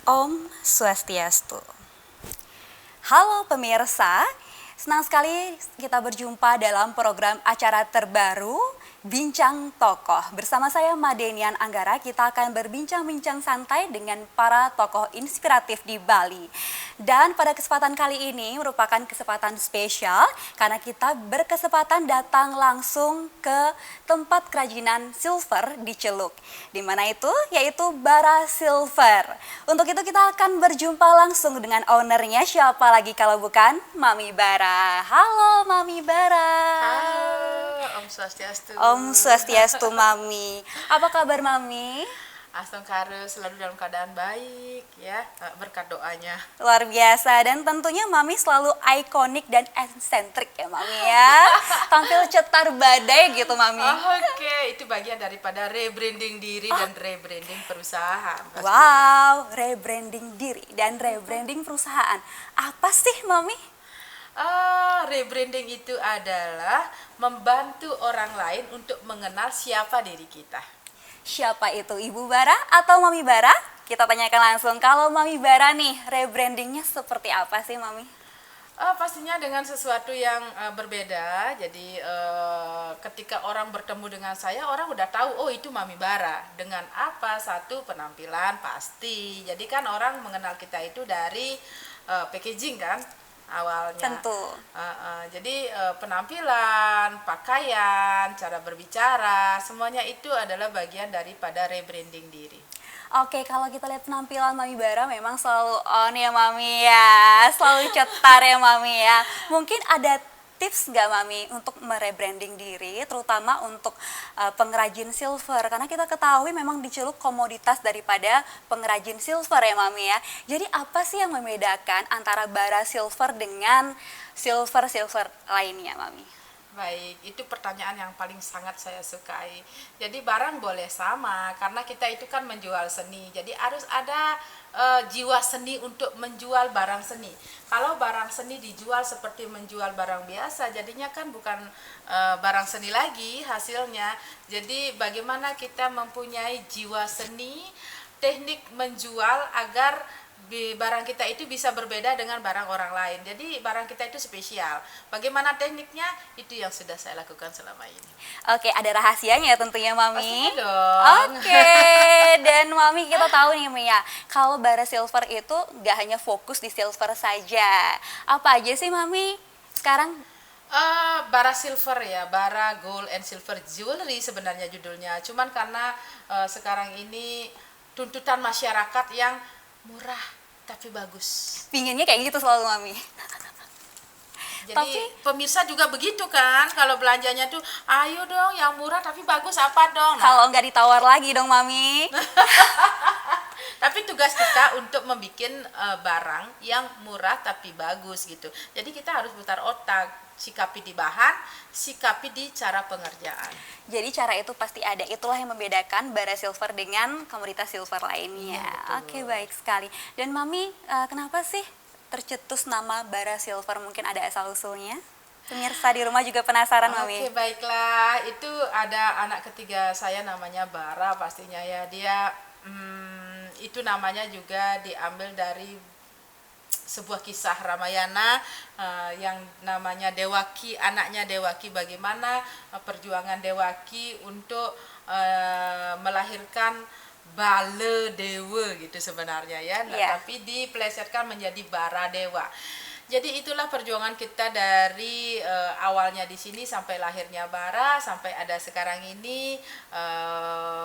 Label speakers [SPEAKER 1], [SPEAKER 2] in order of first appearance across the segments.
[SPEAKER 1] Om Swastiastu. Halo pemirsa, senang sekali kita berjumpa dalam program acara terbaru Bincang Tokoh. Bersama saya Madenian Anggara, kita akan berbincang-bincang santai dengan para tokoh inspiratif di Bali. Dan pada kesempatan kali ini merupakan kesempatan spesial karena kita berkesempatan datang langsung ke tempat kerajinan silver di Celuk. Di mana itu? Yaitu Bara Silver. Untuk itu kita akan berjumpa langsung dengan ownernya, siapa lagi kalau bukan Mami Bara. Halo Mami Bara.
[SPEAKER 2] Halo, Om Swastiastu.
[SPEAKER 1] Om Swastiastu Mami. Apa kabar Mami?
[SPEAKER 2] Astongkaru selalu dalam keadaan baik ya, berkat doanya.
[SPEAKER 1] Luar biasa, dan tentunya Mami selalu ikonik dan eksentrik ya Mami ya. Tampil cetar badai gitu Mami.
[SPEAKER 2] Oke, itu bagian daripada rebranding diri dan rebranding perusahaan. Pastinya.
[SPEAKER 1] Wow, rebranding diri dan rebranding perusahaan. Apa sih Mami?
[SPEAKER 2] Rebranding itu adalah membantu orang lain untuk mengenal siapa diri kita.
[SPEAKER 1] Siapa itu, Ibu Bara atau Mami Bara? Kita tanyakan langsung. Kalau Mami Bara nih, rebrandingnya seperti apa sih Mami?
[SPEAKER 2] Pastinya dengan sesuatu yang berbeda. Jadi ketika orang bertemu dengan saya, orang udah tahu, oh itu Mami Bara. Dengan apa? Satu, penampilan pasti. Jadi kan orang mengenal kita itu dari packaging kan awalnya.
[SPEAKER 1] Tentu.
[SPEAKER 2] Jadi penampilan, pakaian, cara berbicara, semuanya itu adalah bagian daripada rebranding diri.
[SPEAKER 1] Oke, kalau kita lihat penampilan Mami Bara memang selalu on ya Mami ya, selalu cetar ya Mami ya. Mungkin ada tips nggak Mami untuk merebranding diri, terutama untuk pengrajin silver? Karena kita ketahui memang di Celuk komoditas daripada pengrajin silver ya Mami ya. Jadi apa sih yang membedakan antara Bara Silver dengan silver lainnya Mami?
[SPEAKER 2] Baik, itu pertanyaan yang paling sangat saya sukai. Jadi barang boleh sama, karena kita itu kan menjual seni. Jadi harus ada jiwa seni untuk menjual barang seni. Kalau barang seni dijual seperti menjual barang biasa, jadinya kan bukan barang seni lagi hasilnya. Jadi bagaimana kita mempunyai jiwa seni, teknik menjual agar barang kita itu bisa berbeda dengan barang orang lain. Jadi barang kita itu spesial. Bagaimana tekniknya? Itu yang sudah saya lakukan selama ini.
[SPEAKER 1] Oke, ada rahasianya tentunya Mami.
[SPEAKER 2] Pastinya dong.
[SPEAKER 1] Oke, dan Mami kita tahu nih Mia, kalau Bara Silver itu nggak hanya fokus di silver saja. Apa aja sih Mami sekarang?
[SPEAKER 2] Bara Silver ya, Bara Gold and Silver Jewelry sebenarnya judulnya. Cuman karena sekarang ini tuntutan masyarakat yang murah tapi bagus.
[SPEAKER 1] Pinginnya kayak gitu selalu Mami.
[SPEAKER 2] Jadi pemirsa juga begitu kan, kalau belanjanya tuh ayo dong yang murah tapi bagus apa dong.
[SPEAKER 1] Kalau nggak ditawar lagi dong Mami.
[SPEAKER 2] Tapi tugas kita untuk membuat barang yang murah tapi bagus gitu. Jadi kita harus putar otak, sikapi di bahan, sikapi di cara pengerjaan.
[SPEAKER 1] Jadi cara itu pasti ada. Itulah yang membedakan Bara Silver dengan komoditas silver lainnya. Oke, baik sekali. Dan Mami, kenapa sih tercetus nama Bara Silver? Mungkin ada asal-usulnya? Pemirsa di rumah juga penasaran Mami.
[SPEAKER 2] Oke, baiklah. Itu ada anak ketiga saya namanya Bara pastinya ya. Dia itu namanya juga diambil dari sebuah kisah Ramayana yang namanya Dewaki, anaknya Dewaki, bagaimana perjuangan Dewaki untuk melahirkan Baladewa gitu sebenarnya ya. Tapi dipelesetkan menjadi Baradewa. Jadi itulah perjuangan kita dari awalnya di sini sampai lahirnya Bara, sampai ada sekarang ini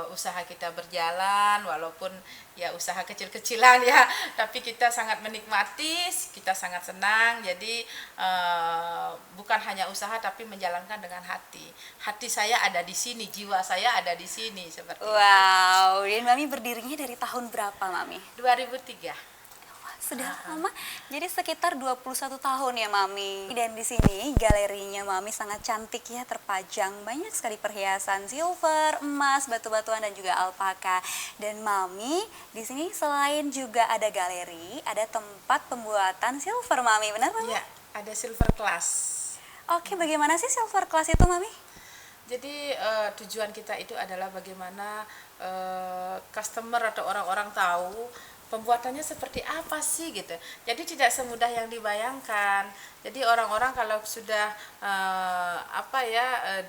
[SPEAKER 2] usaha kita berjalan, walaupun ya usaha kecil-kecilan ya, tapi kita sangat menikmati, kita sangat senang. Jadi bukan hanya usaha tapi menjalankan dengan hati. Hati saya ada di sini, jiwa saya ada di sini seperti itu.
[SPEAKER 1] Wow, dan Mami berdirinya dari tahun berapa Mami?
[SPEAKER 2] 2003.
[SPEAKER 1] Sudah lama, jadi sekitar 21 tahun ya Mami. Dan di sini galerinya Mami sangat cantik ya, terpajang banyak sekali perhiasan silver, emas, batu-batuan dan juga alpaka. Dan Mami di sini selain juga ada galeri, ada tempat pembuatan silver Mami, benar Mami?
[SPEAKER 2] Ya, ada silver class.
[SPEAKER 1] Oke, bagaimana sih silver class itu Mami?
[SPEAKER 2] Jadi tujuan kita itu adalah bagaimana customer atau orang-orang tahu pembuatannya seperti apa sih gitu. Jadi tidak semudah yang dibayangkan. Jadi orang-orang kalau sudah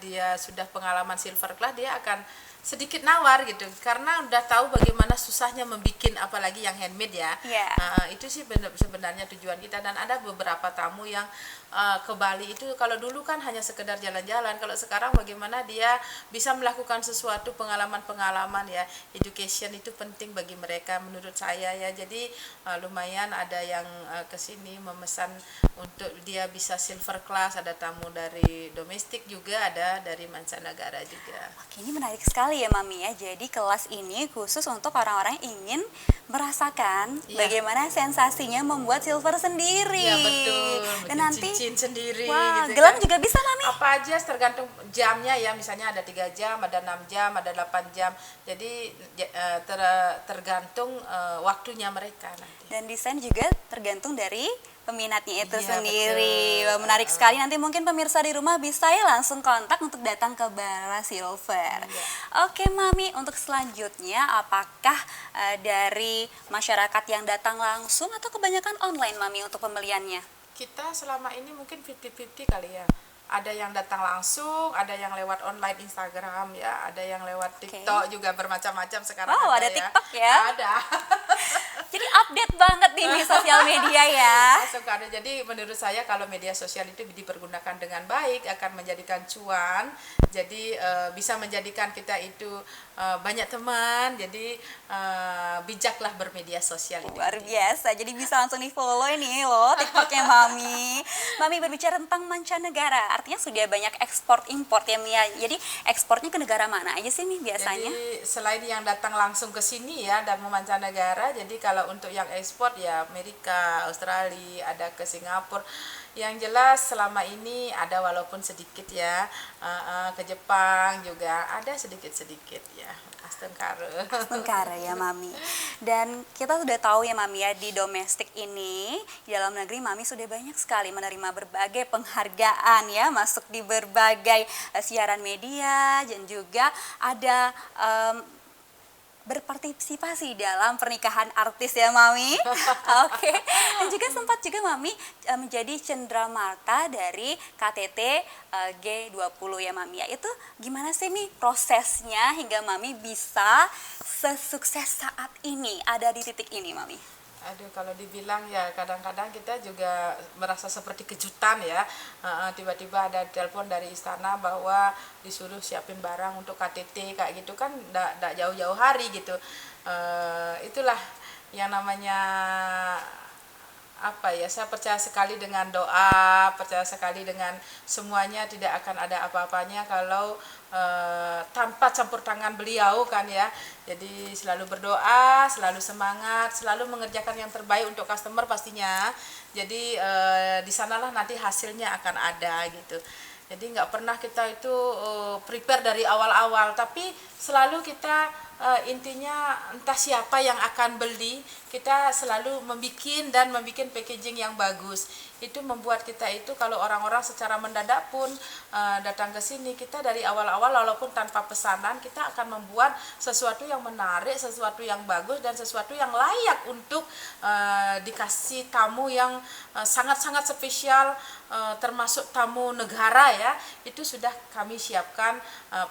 [SPEAKER 2] dia sudah pengalaman silver class, dia akan sedikit nawar gitu, karena udah tahu bagaimana susahnya membuat apalagi yang handmade ya.
[SPEAKER 1] Iya.
[SPEAKER 2] Itu sih sebenarnya tujuan kita. Dan ada beberapa tamu yang ke Bali itu kalau dulu kan hanya sekedar jalan-jalan, kalau sekarang bagaimana dia bisa melakukan sesuatu pengalaman-pengalaman ya. Education itu penting bagi mereka menurut saya ya. Jadi lumayan ada yang ke sini memesan untuk dia bisa silver class, ada tamu dari domestik juga, ada dari mancanegara juga.
[SPEAKER 1] Oke, ini menarik sekali ya Mami ya. Jadi kelas ini khusus untuk orang-orang yang ingin merasakan bagaimana sensasinya membuat silver sendiri.
[SPEAKER 2] Iya betul.
[SPEAKER 1] Dan nanti
[SPEAKER 2] cincin sendiri.
[SPEAKER 1] wah,
[SPEAKER 2] gitu
[SPEAKER 1] gelang
[SPEAKER 2] kan.
[SPEAKER 1] juga bisa Mami.
[SPEAKER 2] Apa aja tergantung jamnya ya. Misalnya ada 3 jam, ada 6 jam, ada 8 jam. Jadi tergantung waktunya mereka nanti.
[SPEAKER 1] Dan desain juga tergantung dari peminatnya itu
[SPEAKER 2] Iya,
[SPEAKER 1] sendiri.
[SPEAKER 2] betul.
[SPEAKER 1] Wah, menarik sekali. Nanti mungkin pemirsa di rumah bisa ya langsung kontak untuk datang ke Bara Silver.
[SPEAKER 2] Iya.
[SPEAKER 1] Oke Mami, untuk selanjutnya apakah dari masyarakat yang datang langsung atau kebanyakan online Mami untuk pembeliannya?
[SPEAKER 2] Kita selama ini mungkin 50-50 kali ya. Ada yang datang langsung, ada yang lewat online Instagram ya, ada yang lewat TikTok juga, bermacam-macam sekarang.
[SPEAKER 1] Wow, ada TikTok ya?
[SPEAKER 2] Ada.
[SPEAKER 1] Jadi update banget nih di sosial media ya.
[SPEAKER 2] Langsung ada. Jadi menurut saya kalau media sosial itu dipergunakan dengan baik akan menjadikan cuan. Jadi bisa menjadikan kita itu banyak teman. Jadi bijaklah bermedia sosial itu.
[SPEAKER 1] Luar biasa, jadi bisa langsung di follow ini loh TikToknya Mami. Mami berbicara tentang mancanegara, artinya sudah banyak ekspor import ya Mia. Jadi ekspornya ke negara mana aja sih nih biasanya?
[SPEAKER 2] Jadi selain yang datang langsung ke sini ya dan mancanegara, jadi kalau untuk yang ekspor ya Amerika, Australia, ada ke Singapura. Yang jelas selama ini ada walaupun sedikit ya, ke Jepang juga ada sedikit-sedikit ya.
[SPEAKER 1] Tengkara ya Mami. Dan kita sudah tahu ya Mami ya, di domestik ini, di dalam negeri Mami sudah banyak sekali menerima berbagai penghargaan ya, masuk di berbagai siaran media, dan juga ada berpartisipasi dalam pernikahan artis ya Mami. Oke. Dan juga sempat juga Mami menjadi cenderamata dari KTT G20 ya Mami ya. Itu gimana sih nih prosesnya hingga Mami bisa sesukses saat ini ada di titik ini Mami?
[SPEAKER 2] Aduh, kalau dibilang ya kadang-kadang kita juga merasa seperti kejutan ya. Tiba-tiba ada telepon dari istana bahwa disuruh siapin barang untuk KTT kayak gitu kan, nggak jauh-jauh hari gitu. Itulah yang namanya apa ya, saya percaya sekali dengan doa, percaya sekali dengan semuanya, tidak akan ada apa-apanya kalau tanpa campur tangan beliau kan ya. Jadi selalu berdoa, selalu semangat, selalu mengerjakan yang terbaik untuk customer pastinya. Jadi di sanalah nanti hasilnya akan ada gitu. Jadi nggak pernah kita itu prepare dari awal-awal, tapi selalu kita intinya entah siapa yang akan beli, kita selalu membuat packaging yang bagus. Itu membuat kita itu kalau orang-orang secara mendadak pun datang ke sini, kita dari awal-awal walaupun tanpa pesanan kita akan membuat sesuatu yang menarik, sesuatu yang bagus, dan sesuatu yang layak untuk dikasih tamu yang sangat-sangat spesial, termasuk tamu negara ya. Itu sudah kami siapkan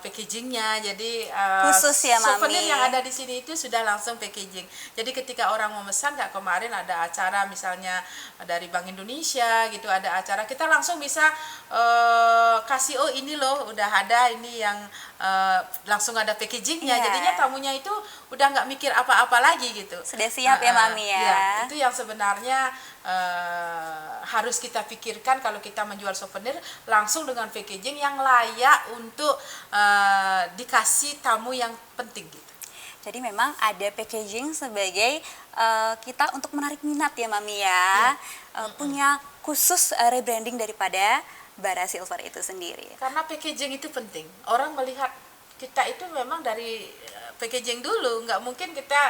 [SPEAKER 2] packagingnya. Jadi
[SPEAKER 1] Khusus ya Mami.
[SPEAKER 2] souvenir yang ada di sini itu sudah langsung packaging. Jadi ketika orang memesan, kayak kemarin ada acara misalnya dari Bank Indonesia gitu, ada acara, kita langsung bisa kasih, oh ini loh udah ada, ini yang langsung ada packagingnya.
[SPEAKER 1] Iya.
[SPEAKER 2] Jadinya tamunya itu udah nggak mikir apa-apa lagi gitu.
[SPEAKER 1] Sudah siap ya Mami ya.
[SPEAKER 2] Iya, itu yang sebenarnya harus kita pikirkan kalau kita menjual souvenir, langsung dengan packaging yang layak untuk dikasih tamu yang penting gitu.
[SPEAKER 1] Jadi memang ada packaging sebagai kita untuk menarik minat ya Mami ya. Punya khusus rebranding daripada Bara Silver itu sendiri.
[SPEAKER 2] Karena packaging itu penting. Orang melihat kita itu memang dari packaging dulu, nggak mungkin kita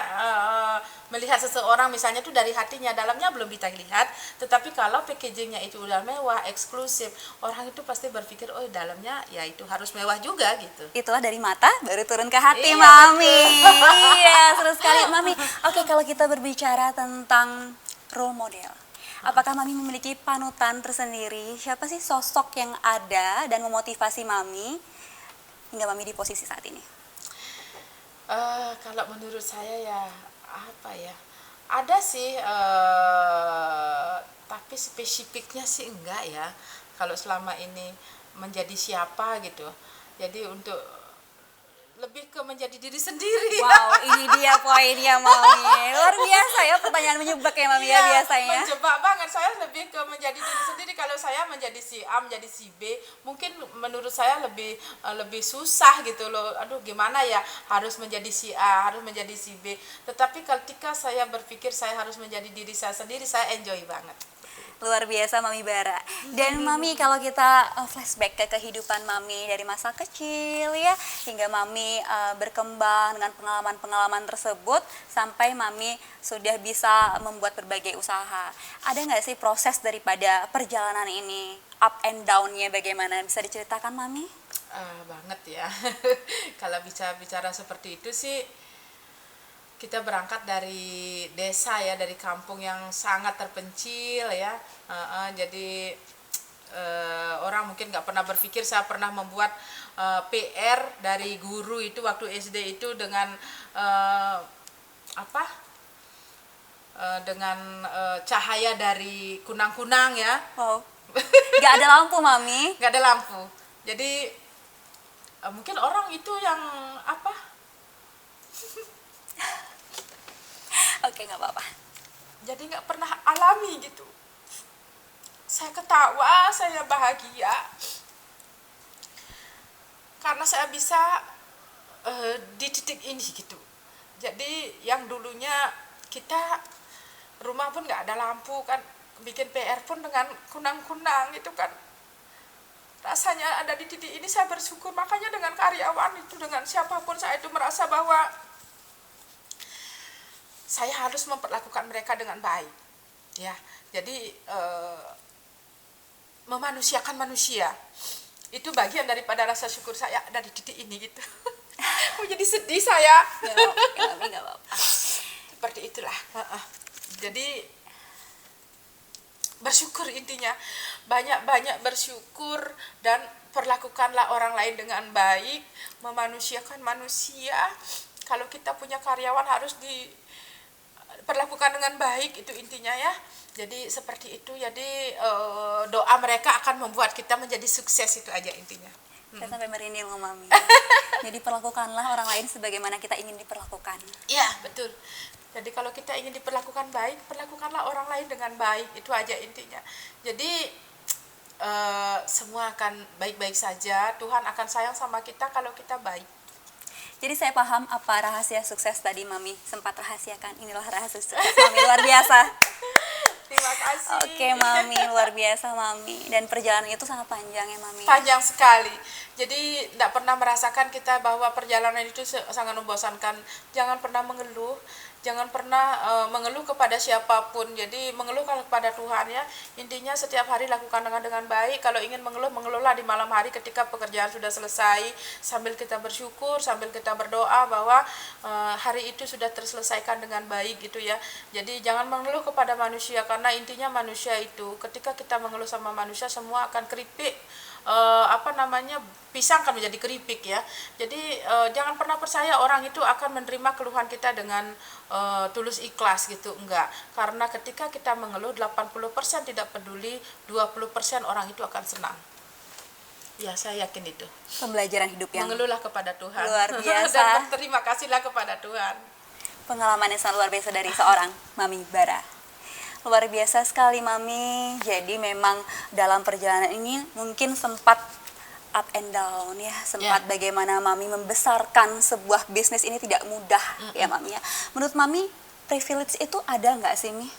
[SPEAKER 2] melihat seseorang misalnya tuh dari hatinya, dalamnya belum kita lihat, tetapi kalau packagingnya itu udah mewah, eksklusif, orang itu pasti berpikir oh dalamnya ya itu harus mewah juga gitu.
[SPEAKER 1] Itulah dari mata baru turun ke hati,
[SPEAKER 2] Iya,
[SPEAKER 1] Mami.
[SPEAKER 2] betul.
[SPEAKER 1] Iya, seru sekali, Mami. Oke, kalau kita berbicara tentang role model, apakah Mami memiliki panutan tersendiri? Siapa sih sosok yang ada dan memotivasi Mami hingga Mami di posisi saat ini?
[SPEAKER 2] Kalau menurut saya ya apa ya, ada sih tapi spesifiknya sih enggak ya. Kalau selama ini menjadi siapa gitu, jadi untuk lebih ke menjadi diri sendiri.
[SPEAKER 1] Wow, ini dia poinnya, Mami. Luar biasa ya, pertanyaan menjebak ya, Mami, ya,
[SPEAKER 2] Iya,
[SPEAKER 1] biasanya.
[SPEAKER 2] menjebak banget. Saya lebih ke menjadi diri sendiri. Kalau saya menjadi si A, menjadi si B, mungkin menurut saya lebih susah gitu loh. Aduh, gimana ya, harus menjadi si A, harus menjadi si B. Tetapi ketika saya berpikir saya harus menjadi diri saya sendiri, saya enjoy banget.
[SPEAKER 1] Luar biasa, Mami Bara. Dan Mami, kalau kita flashback ke kehidupan Mami dari masa kecil ya, hingga Mami berkembang dengan pengalaman-pengalaman tersebut sampai Mami sudah bisa membuat berbagai usaha. Ada nggak sih proses daripada perjalanan ini, up and down-nya bagaimana? Bisa diceritakan, Mami?
[SPEAKER 2] Banget ya. Kalau bicara seperti itu sih, kita berangkat dari desa ya, dari kampung yang sangat terpencil ya. Jadi orang mungkin nggak pernah berpikir saya pernah membuat PR dari guru itu waktu SD itu dengan dengan cahaya dari kunang-kunang ya.
[SPEAKER 1] Wow, nggak ada lampu, Mami.
[SPEAKER 2] Nggak ada lampu. Jadi mungkin orang itu yang
[SPEAKER 1] Oke, nggak apa-apa.
[SPEAKER 2] jadi nggak pernah alami gitu. Saya ketawa, saya bahagia karena saya bisa di titik ini gitu. Jadi yang dulunya kita rumah pun nggak ada lampu kan, bikin PR pun dengan kunang-kunang itu kan, rasanya ada di titik ini saya bersyukur. Makanya dengan karyawan itu, dengan siapapun, saya itu merasa bahwa saya harus memperlakukan mereka dengan baik ya. Jadi memanusiakan manusia itu bagian daripada rasa syukur saya ada di titik ini gitu. Jadi sedih saya.
[SPEAKER 1] Nggak apa-apa.
[SPEAKER 2] Seperti itulah. Jadi bersyukur intinya, banyak-banyak bersyukur dan perlakukanlah orang lain dengan baik, memanusiakan manusia. Kalau kita punya karyawan harus diperlakukan dengan baik, itu intinya ya. Jadi seperti itu. Jadi doa mereka akan membuat kita menjadi sukses, itu aja intinya.
[SPEAKER 1] Saya sampai merinding loh, Mami. Jadi perlakukanlah orang lain sebagaimana kita ingin diperlakukan.
[SPEAKER 2] Iya, betul. Jadi kalau kita ingin diperlakukan baik, perlakukanlah orang lain dengan baik, itu aja intinya. Jadi semua akan baik-baik saja. Tuhan akan sayang sama kita kalau kita baik.
[SPEAKER 1] Jadi saya paham apa rahasia sukses tadi Mami sempat rahasiakan. Inilah rahasia sukses Mami, luar biasa.
[SPEAKER 2] Terima kasih.
[SPEAKER 1] Oke, Mami, luar biasa, Mami. Dan perjalanan itu sangat panjang ya, Mami.
[SPEAKER 2] Panjang sekali. Jadi tidak pernah merasakan kita bahwa perjalanan itu sangat membosankan. Jangan pernah mengeluh. Jangan pernah mengeluh kepada siapapun. Jadi mengeluh kepada Tuhan ya. Intinya setiap hari lakukan dengan baik. Kalau ingin mengeluh, mengeluhlah di malam hari ketika pekerjaan sudah selesai, sambil kita bersyukur, sambil kita berdoa bahwa hari itu sudah terselesaikan dengan baik gitu ya. Jadi jangan mengeluh kepada manusia, karena intinya manusia itu ketika kita mengeluh sama manusia, semua akan keripik. Pisang akan menjadi keripik ya. Jadi jangan pernah percaya orang itu akan menerima keluhan kita dengan tulus ikhlas gitu, enggak. Karena ketika kita mengeluh 80% tidak peduli, 20% orang itu akan senang. Ya, saya yakin itu.
[SPEAKER 1] Pembelajaran hidup yang
[SPEAKER 2] mengeluhlah kepada Tuhan.
[SPEAKER 1] luar biasa.
[SPEAKER 2] Dan berterima kasihlah kepada Tuhan.
[SPEAKER 1] Pengalaman yang sangat luar biasa dari seorang Mami Bara. Luar biasa sekali, Mami. Jadi memang dalam perjalanan ini mungkin sempat up and down ya, sempat bagaimana Mami membesarkan sebuah bisnis ini tidak mudah ya, Mami ya. Menurut Mami, privilege itu ada nggak sih, Mi?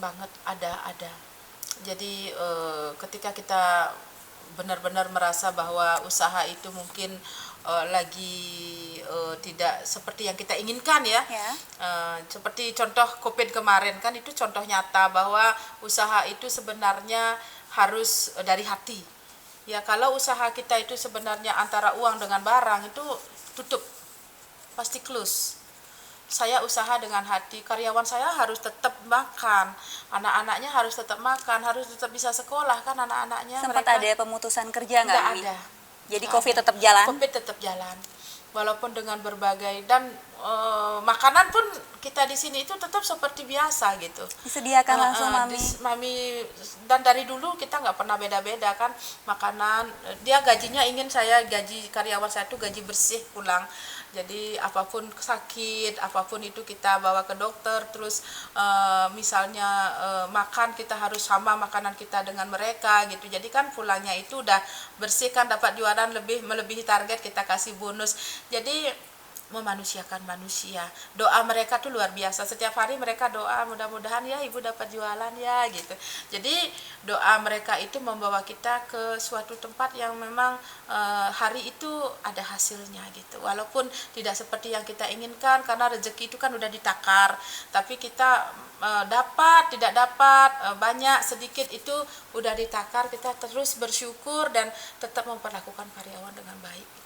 [SPEAKER 2] Banget, ada. Jadi ketika kita benar-benar merasa bahwa usaha itu mungkin lagi tidak seperti yang kita inginkan ya.
[SPEAKER 1] Ya.
[SPEAKER 2] Seperti contoh COVID kemarin kan itu contoh nyata bahwa usaha itu sebenarnya harus dari hati. Ya kalau usaha kita itu sebenarnya antara uang dengan barang itu tutup, pasti close. Saya usaha dengan hati, karyawan saya harus tetap makan, anak-anaknya harus tetap makan, harus tetap bisa sekolah kan anak-anaknya.
[SPEAKER 1] Sempat
[SPEAKER 2] mereka
[SPEAKER 1] ada pemutusan kerja nggak,
[SPEAKER 2] nggak
[SPEAKER 1] Mi?
[SPEAKER 2] ada.
[SPEAKER 1] Jadi
[SPEAKER 2] Nggak
[SPEAKER 1] COVID
[SPEAKER 2] ada.
[SPEAKER 1] tetap jalan?
[SPEAKER 2] COVID tetap jalan, walaupun dengan berbagai dan makanan pun kita di sini itu tetap seperti biasa gitu.
[SPEAKER 1] Disediakan langsung, Mami?
[SPEAKER 2] Mami dan dari dulu kita nggak pernah beda-beda kan makanan. Dia gajinya ingin saya gaji karyawan saya tuh gaji bersih pulang. Jadi apapun sakit, apapun itu kita bawa ke dokter. Terus misalnya makan kita harus sama makanan kita dengan mereka gitu. Jadi kan pulangnya itu udah bersih kan, dapat jualan lebih melebihi target, kita kasih bonus. Jadi memanusiakan manusia. Doa mereka tuh luar biasa. Setiap hari mereka doa, mudah-mudahan ya ibu dapat jualan ya gitu. Jadi doa mereka itu membawa kita ke suatu tempat yang memang hari itu ada hasilnya gitu. Walaupun tidak seperti yang kita inginkan karena rezeki itu kan udah ditakar. Tapi kita dapat, tidak dapat, banyak, sedikit itu udah ditakar. Kita terus bersyukur dan tetap memperlakukan karyawan dengan baik.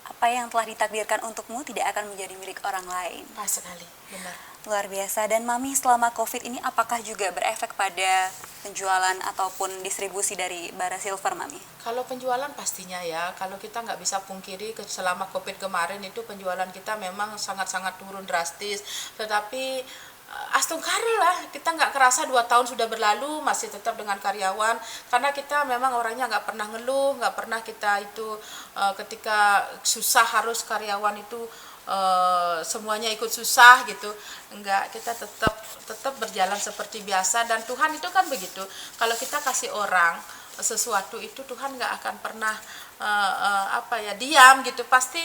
[SPEAKER 1] Apa yang telah ditakdirkan untukmu tidak akan menjadi milik orang lain.
[SPEAKER 2] Pas sekali, benar.
[SPEAKER 1] Luar biasa. Dan Mami, selama COVID ini apakah juga berefek pada penjualan ataupun distribusi dari bara silver, Mami?
[SPEAKER 2] Kalau penjualan pastinya ya, kalau kita nggak bisa pungkiri selama COVID kemarin itu penjualan kita memang sangat-sangat turun drastis. Tetapi astungkari lah, kita nggak kerasa 2 tahun sudah berlalu masih tetap dengan karyawan, karena kita memang orangnya nggak pernah ngeluh, nggak pernah kita itu ketika susah harus karyawan itu semuanya ikut susah gitu. Enggak, kita tetap berjalan seperti biasa. Dan Tuhan itu kan begitu, kalau kita kasih orang sesuatu itu Tuhan nggak akan pernah diam gitu. Pasti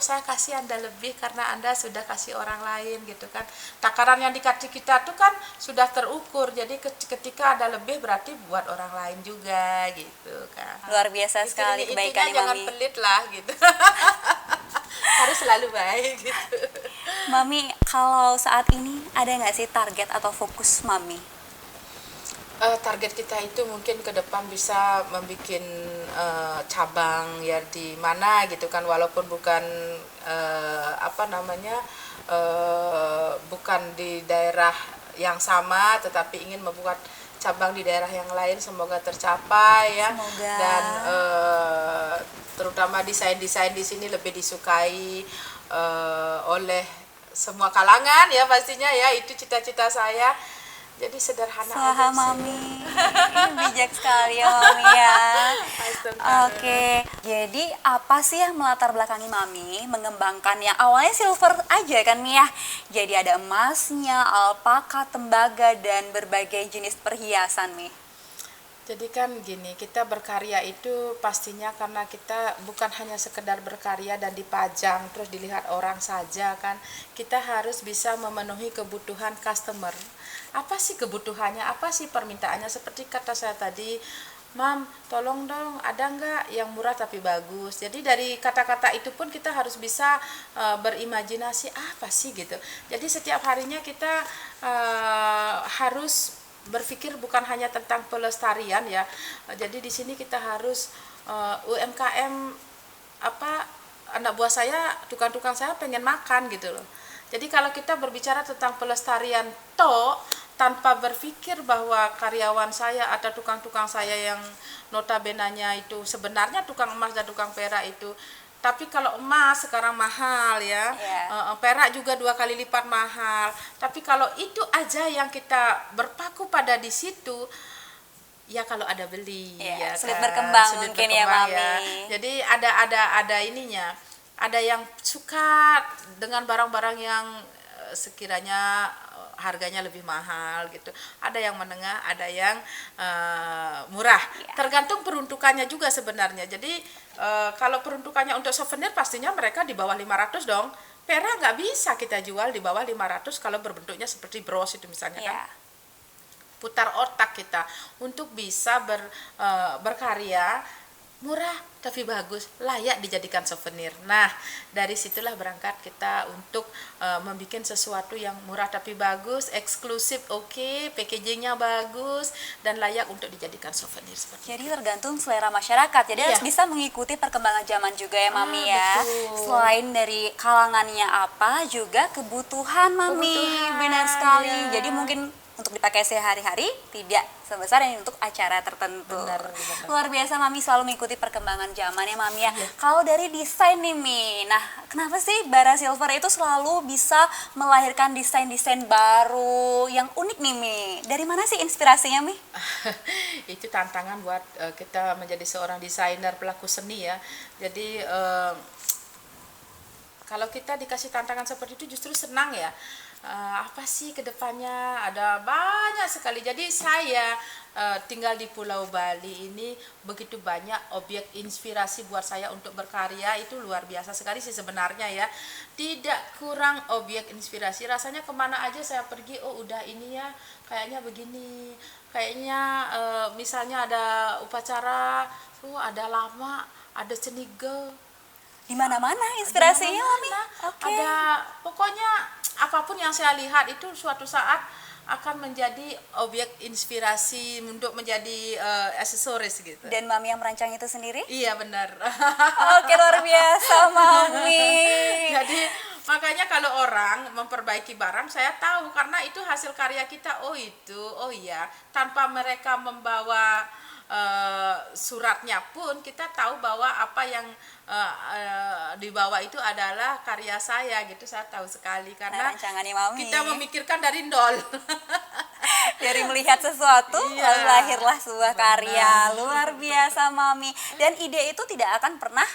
[SPEAKER 2] saya kasih Anda lebih karena Anda sudah kasih orang lain gitu kan. Takaran yang dikasih kita tuh kan sudah terukur, jadi ketika ada lebih berarti buat orang lain juga gitu kan.
[SPEAKER 1] Luar biasa sekali kebaikannya, Mami.
[SPEAKER 2] Jangan pelit lah gitu. Harus selalu baik gitu.
[SPEAKER 1] Mami, kalau saat ini ada nggak sih target atau fokus Mami?
[SPEAKER 2] Target kita itu mungkin ke depan bisa membuat cabang ya di mana gitu kan, walaupun bukan bukan di daerah yang sama, tetapi ingin membuat cabang di daerah yang lain. Semoga tercapai ya.
[SPEAKER 1] Semoga.
[SPEAKER 2] Dan terutama desain-desain di sini lebih disukai oleh semua kalangan ya pastinya ya, itu cita-cita saya. Jadi sederhana aja sih.
[SPEAKER 1] Mami, bijak sekali ya Mami ya. Oke, jadi apa sih yang melatar belakangi Mami mengembangkan yang awalnya silver aja kan Mi ya? Jadi ada emasnya, alpaka, tembaga, dan berbagai jenis perhiasan Mi.
[SPEAKER 2] Jadi kan gini, kita berkarya itu pastinya karena kita bukan hanya sekedar berkarya dan dipajang terus dilihat orang saja kan. Kita harus bisa memenuhi kebutuhan customer. Apa sih kebutuhannya, apa sih permintaannya, seperti kata saya tadi, Mam, tolong dong, ada nggak yang murah tapi bagus. Jadi dari kata-kata itu pun kita harus bisa berimajinasi apa sih gitu. Jadi setiap harinya kita harus berpikir bukan hanya tentang pelestarian ya. Jadi di sini kita harus UMKM anak buah saya, tukang-tukang saya pengen makan gitu loh. Jadi kalau kita berbicara tentang pelestarian tanpa berpikir bahwa karyawan saya atau tukang-tukang saya yang notabenanya itu sebenarnya tukang emas dan tukang perak itu, tapi kalau emas sekarang mahal ya, perak juga 2 kali lipat mahal. Tapi kalau itu aja yang kita berpaku pada di situ, ya kalau ada beli, ya
[SPEAKER 1] sulit
[SPEAKER 2] kan?
[SPEAKER 1] berkembang
[SPEAKER 2] Sulit
[SPEAKER 1] mungkin
[SPEAKER 2] berkembang,
[SPEAKER 1] ya Mami.
[SPEAKER 2] Jadi ada ininya. Ada yang suka dengan barang-barang yang sekiranya harganya lebih mahal gitu. Ada yang menengah, ada yang murah. Tergantung peruntukannya juga sebenarnya. Jadi kalau peruntukannya untuk souvenir pastinya mereka di bawah 500 dong. Perak nggak bisa kita jual di bawah 500 kalau berbentuknya seperti bros itu misalnya kan. Putar otak kita untuk bisa berkarya murah. tapi bagus, layak dijadikan souvenir. Nah, dari situlah berangkat kita untuk membuat sesuatu yang murah tapi bagus, eksklusif, oke, packagingnya bagus, dan layak untuk dijadikan souvenir seperti
[SPEAKER 1] Jadi tergantung selera masyarakat. Jadi
[SPEAKER 2] Iya.
[SPEAKER 1] harus bisa mengikuti perkembangan zaman juga ya Mami ya.
[SPEAKER 2] Betul.
[SPEAKER 1] Selain dari kalangannya apa, juga kebutuhan Mami.
[SPEAKER 2] Kebutuhan,
[SPEAKER 1] Benar sekali.
[SPEAKER 2] iya.
[SPEAKER 1] Jadi mungkin untuk dipakai sehari-hari tidak sebesar yang untuk acara tertentu.
[SPEAKER 2] Benar.
[SPEAKER 1] Luar biasa Mami selalu mengikuti perkembangan zaman ya Mami ya.
[SPEAKER 2] Iya.
[SPEAKER 1] Kalau dari desain nih Mi, nah kenapa sih Bara Silver itu selalu bisa melahirkan desain-desain baru yang unik nih Mi? Dari mana sih inspirasinya Mi?
[SPEAKER 2] Itu tantangan buat kita menjadi seorang desainer pelaku seni ya. Jadi kalau kita dikasih tantangan seperti itu justru senang ya. Apa sih kedepannya, ada banyak sekali. Jadi saya tinggal di Pulau Bali ini, begitu banyak objek inspirasi buat saya untuk berkarya, itu luar biasa sekali sih sebenarnya ya. Tidak kurang objek inspirasi, rasanya kemana aja saya pergi, oh udah ini ya kayaknya begini, kayaknya misalnya ada upacara, oh ada lama, ada cenigel,
[SPEAKER 1] Di mana-mana inspirasinya Mami. Oke.
[SPEAKER 2] ada, pokoknya apapun yang saya lihat itu suatu saat akan menjadi objek inspirasi untuk menjadi aksesoris gitu.
[SPEAKER 1] Dan Mami yang merancang itu sendiri?
[SPEAKER 2] Iya benar.
[SPEAKER 1] Oke, luar biasa Mami.
[SPEAKER 2] Jadi makanya kalau orang memperbaiki barang, saya tahu karena itu hasil karya kita. Oh itu, oh iya, tanpa mereka membawa suratnya pun kita tahu bahwa apa yang di bawah itu adalah karya saya gitu. Saya tahu sekali karena
[SPEAKER 1] Rancangannya Mami.
[SPEAKER 2] kita memikirkan dari nol.
[SPEAKER 1] Dari melihat sesuatu,
[SPEAKER 2] Iya.
[SPEAKER 1] lalu lahirlah sebuah karya.
[SPEAKER 2] Benar.
[SPEAKER 1] Luar biasa Mami. Dan ide itu tidak akan pernah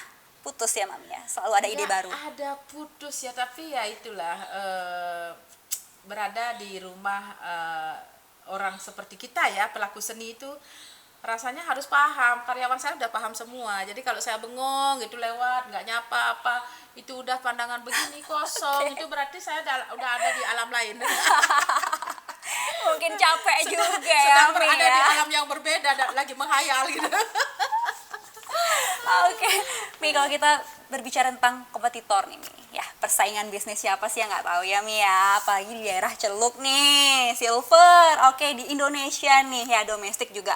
[SPEAKER 1] putus ya Mami ya. Selalu ada ide
[SPEAKER 2] Ya,
[SPEAKER 1] baru.
[SPEAKER 2] ada putus ya, tapi ya itulah berada di rumah orang seperti kita ya, pelaku seni itu rasanya harus paham. Karyawan saya udah paham semua. Jadi kalau saya bengong gitu lewat, nggak nyapa apa, itu udah pandangan begini kosong, itu berarti saya udah ada di alam lain.
[SPEAKER 1] Mungkin capek juga ya
[SPEAKER 2] Sedang
[SPEAKER 1] Mi
[SPEAKER 2] berada
[SPEAKER 1] ya.
[SPEAKER 2] di alam yang berbeda, lagi menghayal gitu.
[SPEAKER 1] Oke, Mi, kalau kita berbicara tentang kompetitor nih Mi, ya persaingan bisnis siapa sih yang nggak tahu ya Mi ya, apalagi di daerah Celuk nih, Silver. Oke, di Indonesia nih ya, domestik juga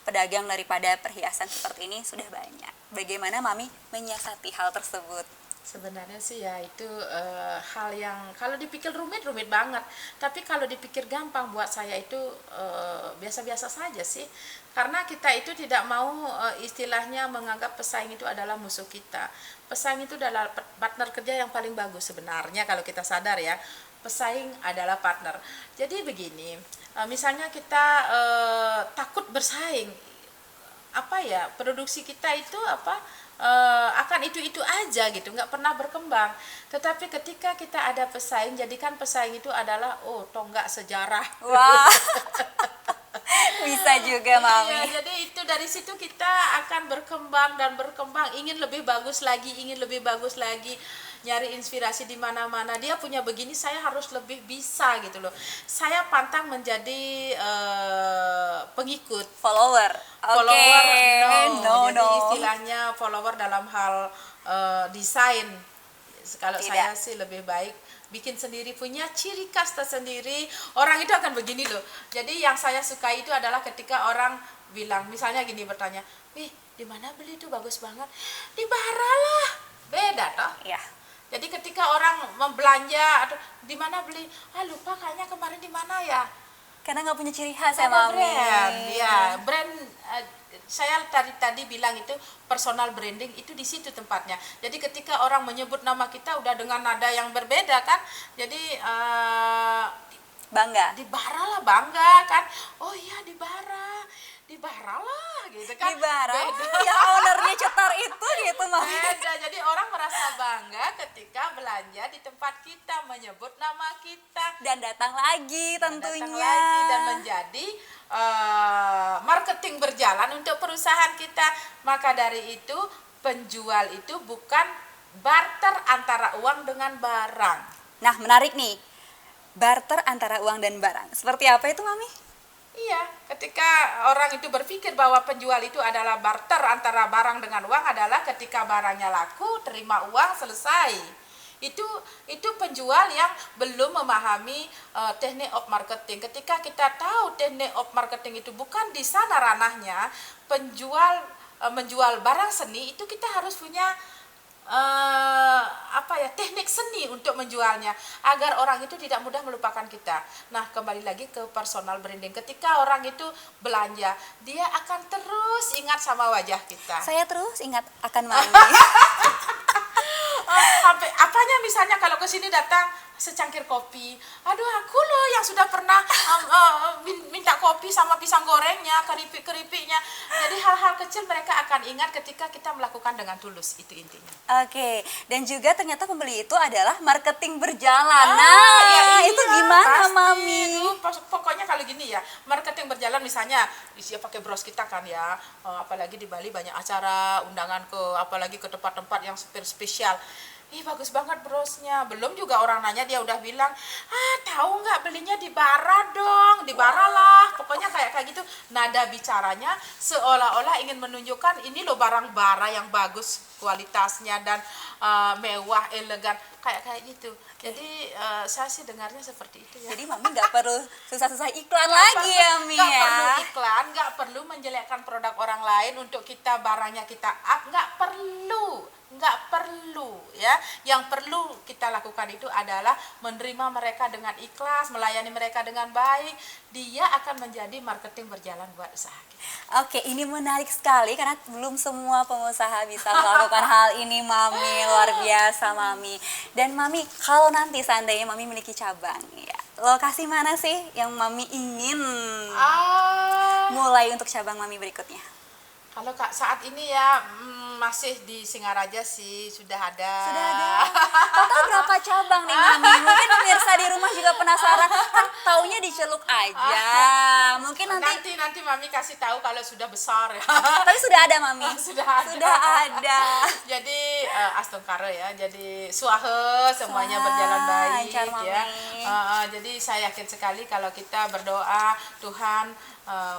[SPEAKER 1] pedagang daripada perhiasan seperti ini sudah banyak. Bagaimana Mami menyiasati hal tersebut?
[SPEAKER 2] Sebenarnya sih ya itu hal yang kalau dipikir rumit banget, tapi kalau dipikir gampang buat saya itu biasa-biasa saja sih, karena kita itu tidak mau istilahnya menganggap pesaing itu adalah musuh kita. Pesaing itu adalah partner kerja yang paling bagus sebenarnya kalau kita sadar ya, pesaing adalah partner. Jadi begini, misalnya kita takut bersaing, apa ya, produksi kita itu apa, akan itu aja gitu, nggak pernah berkembang. Tetapi ketika kita ada pesaing, jadikan pesaing itu adalah tonggak sejarah.
[SPEAKER 1] Wah, bisa juga Mami.
[SPEAKER 2] Iya, jadi itu dari situ kita akan berkembang dan berkembang, ingin lebih bagus lagi, nyari inspirasi di mana-mana. Dia punya begini, saya harus lebih bisa gitu loh. Saya pantang menjadi pengikut.
[SPEAKER 1] Follower.
[SPEAKER 2] Follower
[SPEAKER 1] No.
[SPEAKER 2] Jadi istilahnya follower dalam hal desain. Kalau
[SPEAKER 1] Tidak.
[SPEAKER 2] saya sih lebih baik bikin sendiri, punya ciri khas tersendiri. Orang itu akan begini loh. Jadi yang saya suka itu adalah ketika orang bilang, misalnya gini, bertanya, "Wih, di mana beli itu bagus banget?" "Di Bara lah." Beda toh.
[SPEAKER 1] Ya.
[SPEAKER 2] Jadi ketika orang membelanja atau di mana beli, lupa kayaknya kemarin di mana ya.
[SPEAKER 1] Karena nggak punya ciri khas ya
[SPEAKER 2] Ada
[SPEAKER 1] Mami.
[SPEAKER 2] brand, ya brand. Saya tadi bilang itu personal branding, itu di situ tempatnya. Jadi ketika orang menyebut nama kita udah dengan nada yang berbeda kan, jadi
[SPEAKER 1] Bangga.
[SPEAKER 2] di Bara lah, bangga kan. Oh iya di Bara lah gitu kan.
[SPEAKER 1] Di Bara,
[SPEAKER 2] Beda.
[SPEAKER 1] yang ownernya cetar itu gitu Mami.
[SPEAKER 2] Beda. Jadi orang merasa bangga ketika belanja di tempat kita, menyebut nama kita.
[SPEAKER 1] Dan datang lagi
[SPEAKER 2] Dan
[SPEAKER 1] tentunya.
[SPEAKER 2] datang lagi dan menjadi marketing berjalan untuk perusahaan kita. Maka dari itu penjual itu bukan barter antara uang dengan barang.
[SPEAKER 1] Nah, menarik nih. Barter antara uang dan barang. Seperti apa itu Mami?
[SPEAKER 2] Iya, ketika orang itu berpikir bahwa penjual itu adalah barter antara barang dengan uang adalah ketika barangnya laku, terima uang, selesai. Itu penjual yang belum memahami teknik of marketing. Ketika kita tahu teknik of marketing itu bukan di sana ranahnya, menjual barang seni itu kita harus punya teknik seni untuk menjualnya agar orang itu tidak mudah melupakan kita. Nah, kembali lagi ke personal branding. Ketika orang itu belanja, dia akan terus ingat sama wajah kita.
[SPEAKER 1] Saya terus ingat akan Mami.
[SPEAKER 2] Sampai apanya misalnya kalau ke sini datang secangkir kopi, aduh aku loh yang sudah pernah minta kopi sama pisang gorengnya, keripiknya. Jadi hal-hal kecil mereka akan ingat ketika kita melakukan dengan tulus, itu intinya.
[SPEAKER 1] Oke, dan juga ternyata pembeli itu adalah marketing berjalan. Itu gimana
[SPEAKER 2] pasti.
[SPEAKER 1] Mami?
[SPEAKER 2] Pokoknya kalau gini ya, marketing berjalan misalnya pakai bros kita kan ya, apalagi di Bali banyak acara, undangan apalagi ke tempat-tempat yang spesial. Bagus banget brosnya. Belum juga orang nanya dia udah bilang, tahu nggak belinya di Bara dong, di Bara lah. Pokoknya kayak gitu. Nada bicaranya seolah-olah ingin menunjukkan ini loh barang Bara yang bagus kualitasnya dan mewah, elegan, kayak gitu. Jadi saya sih dengarnya seperti itu ya.
[SPEAKER 1] Jadi Mami nggak perlu susah-susah iklan lagi ya Mi ya.
[SPEAKER 2] Nggak perlu iklan, nggak perlu menjelekkan produk orang lain untuk barangnya kita up, nggak perlu ya. Yang perlu kita lakukan itu adalah menerima mereka dengan ikhlas, melayani mereka dengan baik. Dia akan menjadi marketing berjalan buat usaha kita.
[SPEAKER 1] Oke, ini menarik sekali karena belum semua pengusaha bisa melakukan hal ini Mami. Luar biasa Mami. Dan Mami, kalau nanti seandainya Mami memiliki cabang ya, lokasi mana sih yang Mami ingin mulai untuk cabang Mami berikutnya?
[SPEAKER 2] Kalau saat ini ya masih di Singaraja sih, sudah ada.
[SPEAKER 1] Total berapa cabang nih Mami? Mungkin pemirsa di rumah juga penasaran, kan taunya di Celuk aja. Mungkin
[SPEAKER 2] nanti Mami kasih tahu kalau sudah besar ya.
[SPEAKER 1] Tapi sudah ada Mami.
[SPEAKER 2] Sudah
[SPEAKER 1] ada.
[SPEAKER 2] Jadi Astungkaro ya, jadi suahe semuanya berjalan baik ya. Jadi saya yakin sekali kalau kita berdoa, Tuhan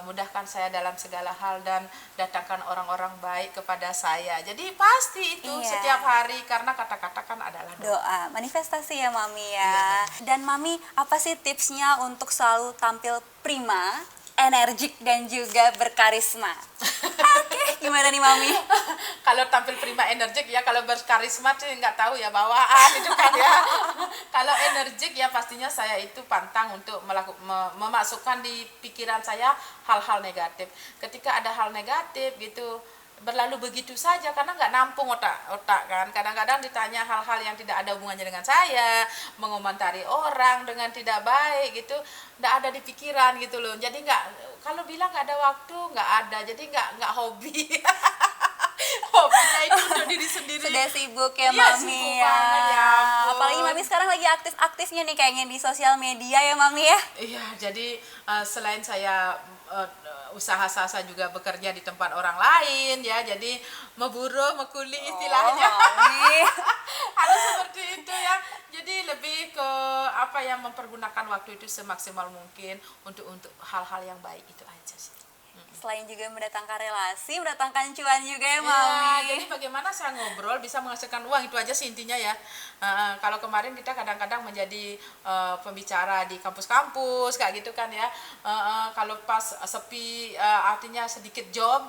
[SPEAKER 2] mudahkan saya dalam segala hal dan datangkan orang-orang baik kepada saya. Jadi pasti itu setiap hari karena kata-kata kan adalah
[SPEAKER 1] doa. Manifestasi ya Mami ya. Dan Mami, apa sih tipsnya untuk selalu tampil prima, energik dan juga berkarisma? Oke, gimana nih Mami?
[SPEAKER 2] Kalau tampil prima energik ya, kalau berkarisma sih nggak tahu ya, bawaan itu kan ya. Kalau energik ya pastinya saya itu pantang untuk memasukkan di pikiran saya hal-hal negatif. Ketika ada hal negatif gitu berlalu begitu saja karena nggak nampung otak kan. Kadang-kadang ditanya hal-hal yang tidak ada hubungannya dengan saya, mengomentari orang dengan tidak baik gitu, nggak ada di pikiran gitu loh. Jadi kalau bilang nggak ada waktu, nggak ada. Jadi nggak hobi. Hobinya itu untuk diri sendiri.
[SPEAKER 1] Sudah sibuk ya
[SPEAKER 2] Mami
[SPEAKER 1] sibuk
[SPEAKER 2] ya. Ya
[SPEAKER 1] apalagi Mami sekarang lagi aktif-aktifnya nih kayaknya di sosial media ya Mami ya.
[SPEAKER 2] Iya, jadi selain saya usaha saya juga bekerja di tempat orang lain ya, jadi mekuli istilahnya. Harus seperti itu ya. Jadi lebih ke mempergunakan waktu itu semaksimal mungkin untuk hal-hal yang baik itu aja sih.
[SPEAKER 1] Selain juga mendatangkan relasi, mendatangkan cuan juga ya Mami.
[SPEAKER 2] Jadi bagaimana saya ngobrol bisa menghasilkan uang, itu aja sih intinya ya. Kalau kemarin kita kadang-kadang menjadi pembicara di kampus-kampus kayak gitu kan ya. Kalau pas sepi artinya sedikit job,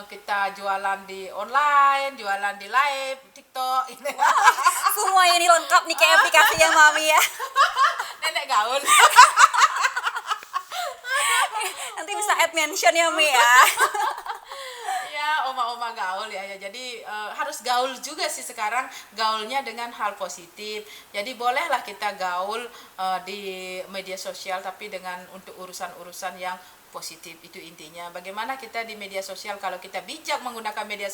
[SPEAKER 2] kita jualan di online, jualan di live, TikTok.
[SPEAKER 1] Semuanya ini lengkap nih kayak aplikasinya Mami ya.
[SPEAKER 2] Nenek gaul.
[SPEAKER 1] Nanti bisa add mention ya Mi ya.
[SPEAKER 2] Ya, oma-oma gaul ya. Jadi harus gaul juga sih sekarang, gaulnya dengan hal positif. Jadi bolehlah kita gaul di media sosial tapi untuk urusan-urusan yang positif, itu intinya. Bagaimana kita di media sosial, kalau kita bijak menggunakan media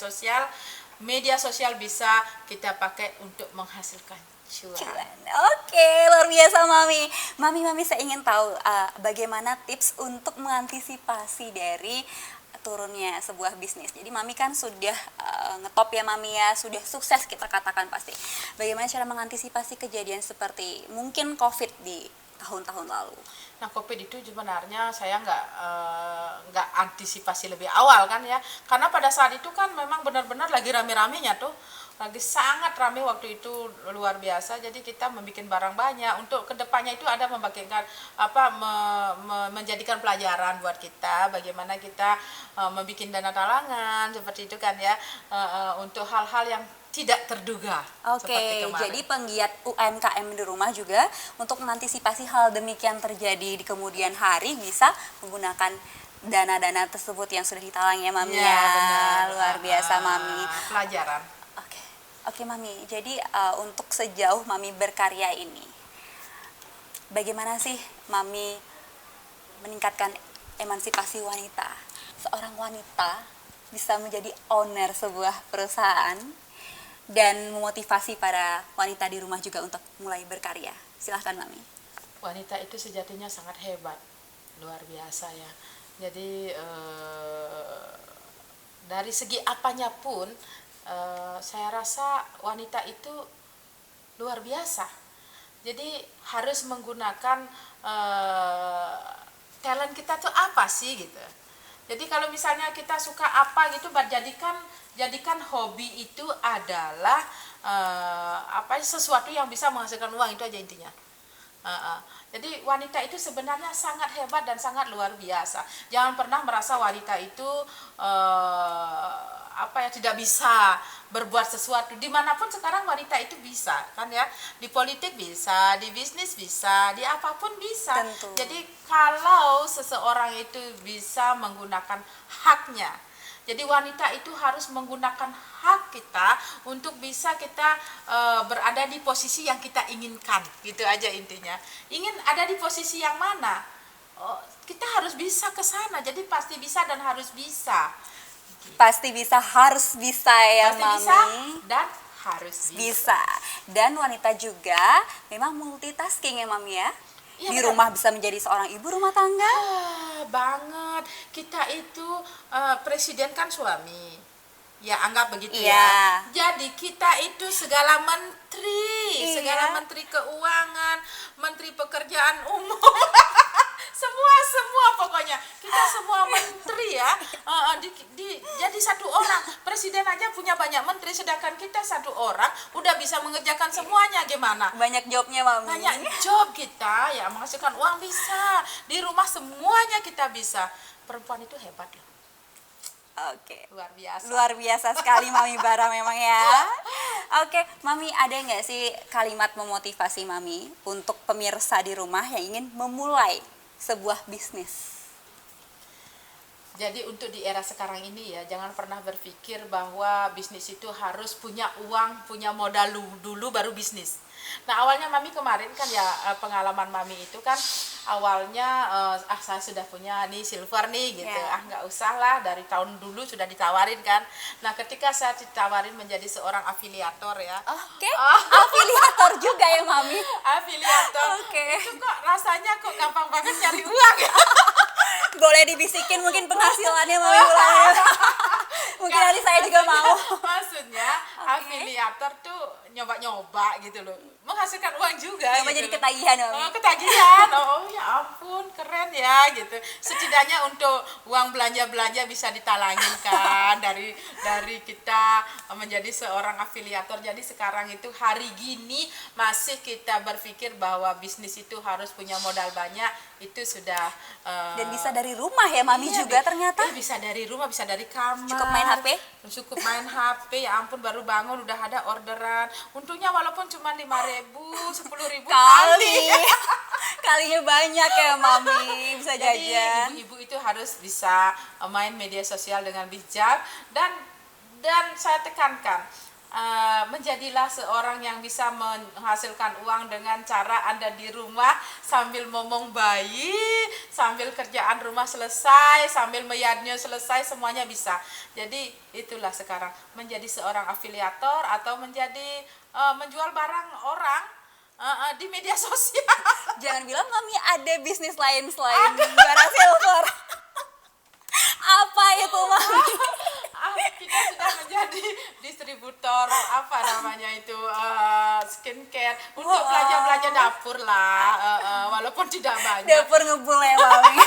[SPEAKER 2] sosial bisa kita pakai untuk menghasilkan cuan.
[SPEAKER 1] Oke, luar biasa Mami. Mami saya ingin tahu bagaimana tips untuk mengantisipasi dari turunnya sebuah bisnis. Jadi Mami kan sudah ngetop ya Mami ya, sudah sukses kita katakan pasti. Bagaimana cara mengantisipasi kejadian seperti mungkin COVID di tahun-tahun lalu?
[SPEAKER 2] Nah, COVID itu sebenarnya saya nggak antisipasi lebih awal kan ya, karena pada saat itu kan memang benar-benar lagi rame-ramenya tuh, lagi sangat rame waktu itu, luar biasa. Jadi kita membuat barang banyak untuk kedepannya itu ada membagikan menjadikan pelajaran buat kita bagaimana kita membuat dana talangan seperti itu kan ya, untuk hal-hal yang tidak terduga.
[SPEAKER 1] Oke, jadi penggiat UMKM di rumah juga untuk mengantisipasi hal demikian terjadi di kemudian hari bisa menggunakan dana-dana tersebut yang sudah ditalang ya Mami ya.
[SPEAKER 2] Benar.
[SPEAKER 1] Luar biasa Mami.
[SPEAKER 2] Pelajaran.
[SPEAKER 1] Oke Mami, jadi untuk sejauh Mami berkarya ini, bagaimana sih Mami meningkatkan emansipasi wanita? Seorang wanita bisa menjadi owner sebuah perusahaan dan memotivasi para wanita di rumah juga untuk mulai berkarya. Silahkan Mami.
[SPEAKER 2] Wanita itu sejatinya sangat hebat, luar biasa ya. Jadi dari segi apanya pun, saya rasa wanita itu luar biasa. Jadi harus menggunakan talent kita tuh apa sih gitu. Jadi kalau misalnya kita suka apa gitu, jadikan hobi itu adalah sesuatu yang bisa menghasilkan uang, itu aja intinya. Jadi wanita itu sebenarnya sangat hebat dan sangat luar biasa. Jangan pernah merasa wanita itu tidak bisa berbuat sesuatu. Dimanapun sekarang wanita itu bisa kan ya, di politik bisa, di bisnis bisa, di apapun bisa.
[SPEAKER 1] Tentu.
[SPEAKER 2] Jadi kalau seseorang itu bisa menggunakan haknya, jadi wanita itu harus menggunakan hak kita untuk bisa kita berada di posisi yang kita inginkan, gitu aja intinya. Ingin ada di posisi yang mana? Kita harus bisa ke sana. Jadi pasti bisa dan harus bisa.
[SPEAKER 1] Pasti bisa, harus bisa ya
[SPEAKER 2] Pasti
[SPEAKER 1] Mami.
[SPEAKER 2] bisa dan harus bisa.
[SPEAKER 1] Dan wanita juga memang multitasking ya Mami ya.
[SPEAKER 2] Iya,
[SPEAKER 1] di
[SPEAKER 2] benar.
[SPEAKER 1] rumah bisa menjadi seorang ibu rumah tangga.
[SPEAKER 2] Banget. Kita itu presiden kan suami. Ya anggap begitu
[SPEAKER 1] Iya.
[SPEAKER 2] ya. Jadi kita itu segala menteri,
[SPEAKER 1] Iya.
[SPEAKER 2] segala menteri keuangan, menteri pekerjaan umum. semua pokoknya kita semua menteri ya. Jadi satu orang presiden aja punya banyak menteri, sedangkan kita satu orang udah bisa mengerjakan semuanya. Gimana?
[SPEAKER 1] Banyak jobnya Mami.
[SPEAKER 2] Banyak job kita ya, menghasilkan uang bisa, di rumah semuanya kita bisa. Perempuan itu hebat loh.
[SPEAKER 1] Oke.
[SPEAKER 2] Luar biasa.
[SPEAKER 1] Luar biasa sekali Mami Bara memang ya. Oke, Mami ada nggak sih kalimat memotivasi Mami untuk pemirsa di rumah yang ingin memulai sebuah bisnis?
[SPEAKER 2] Jadi untuk di era sekarang ini ya, jangan pernah berpikir bahwa bisnis itu harus punya uang, punya modal dulu baru bisnis. Nah awalnya Mami kemarin kan ya, pengalaman Mami itu kan awalnya saya sudah punya nih silver nih gitu,
[SPEAKER 1] Yeah.
[SPEAKER 2] nggak usah lah, dari tahun dulu sudah ditawarin kan. Nah ketika saya ditawarin menjadi seorang afiliator ya.
[SPEAKER 1] Oke. Afiliator juga ya Mami.
[SPEAKER 2] Afiliator.
[SPEAKER 1] Oke.
[SPEAKER 2] Itu kok rasanya kok gampang banget cari uang ya.
[SPEAKER 1] Boleh dibisikin mungkin penghasilannya Mami mulai. Mungkin nanti saya juga mau.
[SPEAKER 2] Maksudnya afiliator tuh nyoba-nyoba gitu loh, menghasilkan uang juga.
[SPEAKER 1] Coba
[SPEAKER 2] gitu
[SPEAKER 1] jadi
[SPEAKER 2] loh.
[SPEAKER 1] ketagihan Mami.
[SPEAKER 2] Ketagihan. Oh ya ampun, keren ya gitu. Setidaknya untuk uang belanja bisa ditalangin kan dari kita menjadi seorang afiliator. Jadi sekarang itu hari gini masih kita berpikir bahwa bisnis itu harus punya modal banyak, itu sudah
[SPEAKER 1] Dan bisa dari rumah ya Mami
[SPEAKER 2] iya,
[SPEAKER 1] juga ternyata.
[SPEAKER 2] bisa dari rumah, bisa dari kamar.
[SPEAKER 1] Cukup main HP?
[SPEAKER 2] Cukup main HP, ya ampun, baru bangun udah ada orderan. Untungnya walaupun cuma 5.000, 10.000
[SPEAKER 1] Kali. Kalinya banyak ya Mami, bisa
[SPEAKER 2] Jadi
[SPEAKER 1] jajan.
[SPEAKER 2] ibu-ibu itu harus bisa main media sosial dengan bijak, dan saya tekankan, menjadilah seorang yang bisa menghasilkan uang dengan cara Anda di rumah sambil momong bayi, sambil kerjaan rumah selesai, sambil meyadnya selesai, semuanya bisa. Jadi itulah sekarang menjadi seorang afiliator atau menjadi menjual barang orang di media sosial.
[SPEAKER 1] Jangan bilang Mami ada bisnis lain selain bara silver. Apa itu Mami?
[SPEAKER 2] kita sudah menjadi distributor apa namanya itu skincare untuk
[SPEAKER 1] Wow.
[SPEAKER 2] belanja-belanja dapur lah, walaupun tidak banyak.
[SPEAKER 1] Dapur ngebul ya Mami.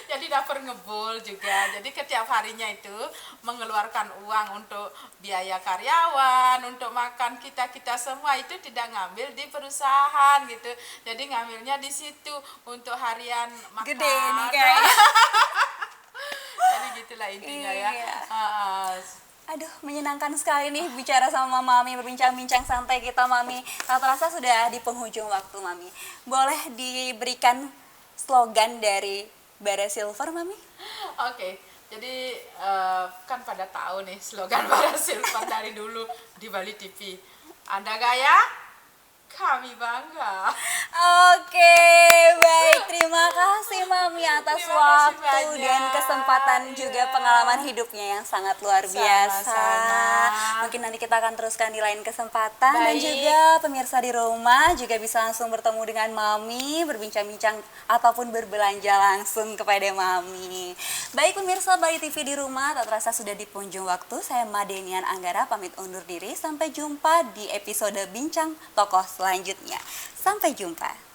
[SPEAKER 2] Jadi dapur ngebul juga. Jadi setiap harinya itu mengeluarkan uang untuk biaya karyawan, untuk makan kita semua itu tidak ngambil di perusahaan gitu. Jadi ngambilnya di situ untuk harian makan.
[SPEAKER 1] Gede nih kayaknya.
[SPEAKER 2] Jadi gitulah intinya ya.
[SPEAKER 1] Iya.
[SPEAKER 2] Ah,
[SPEAKER 1] Aduh, menyenangkan sekali nih bicara sama Mami, berbincang-bincang santai kita Mami. Tak terasa sudah di penghujung waktu Mami. Boleh diberikan slogan dari Bara Silver Mami?
[SPEAKER 2] Oke, jadi kan pada tahu nih slogan Bara Silver dari dulu di Bali TV. Anda gaya, kami bangga.
[SPEAKER 1] Oke, baik. Terima kasih Mami atas
[SPEAKER 2] Terima kasih
[SPEAKER 1] waktu
[SPEAKER 2] banyak.
[SPEAKER 1] dan kesempatan juga
[SPEAKER 2] Iya.
[SPEAKER 1] pengalaman hidupnya yang sangat luar biasa.
[SPEAKER 2] Sama-sama.
[SPEAKER 1] Mungkin nanti kita akan teruskan di lain kesempatan dan
[SPEAKER 2] Baik.
[SPEAKER 1] juga pemirsa di rumah juga bisa langsung bertemu dengan Mami, berbincang-bincang ataupun berbelanja langsung kepada Mami. Baik pemirsa Bali TV di rumah, tak terasa sudah di penghujung waktu. Saya Madenian Anggara pamit undur diri. Sampai jumpa di episode Bincang Tokoh selanjutnya. Sampai jumpa.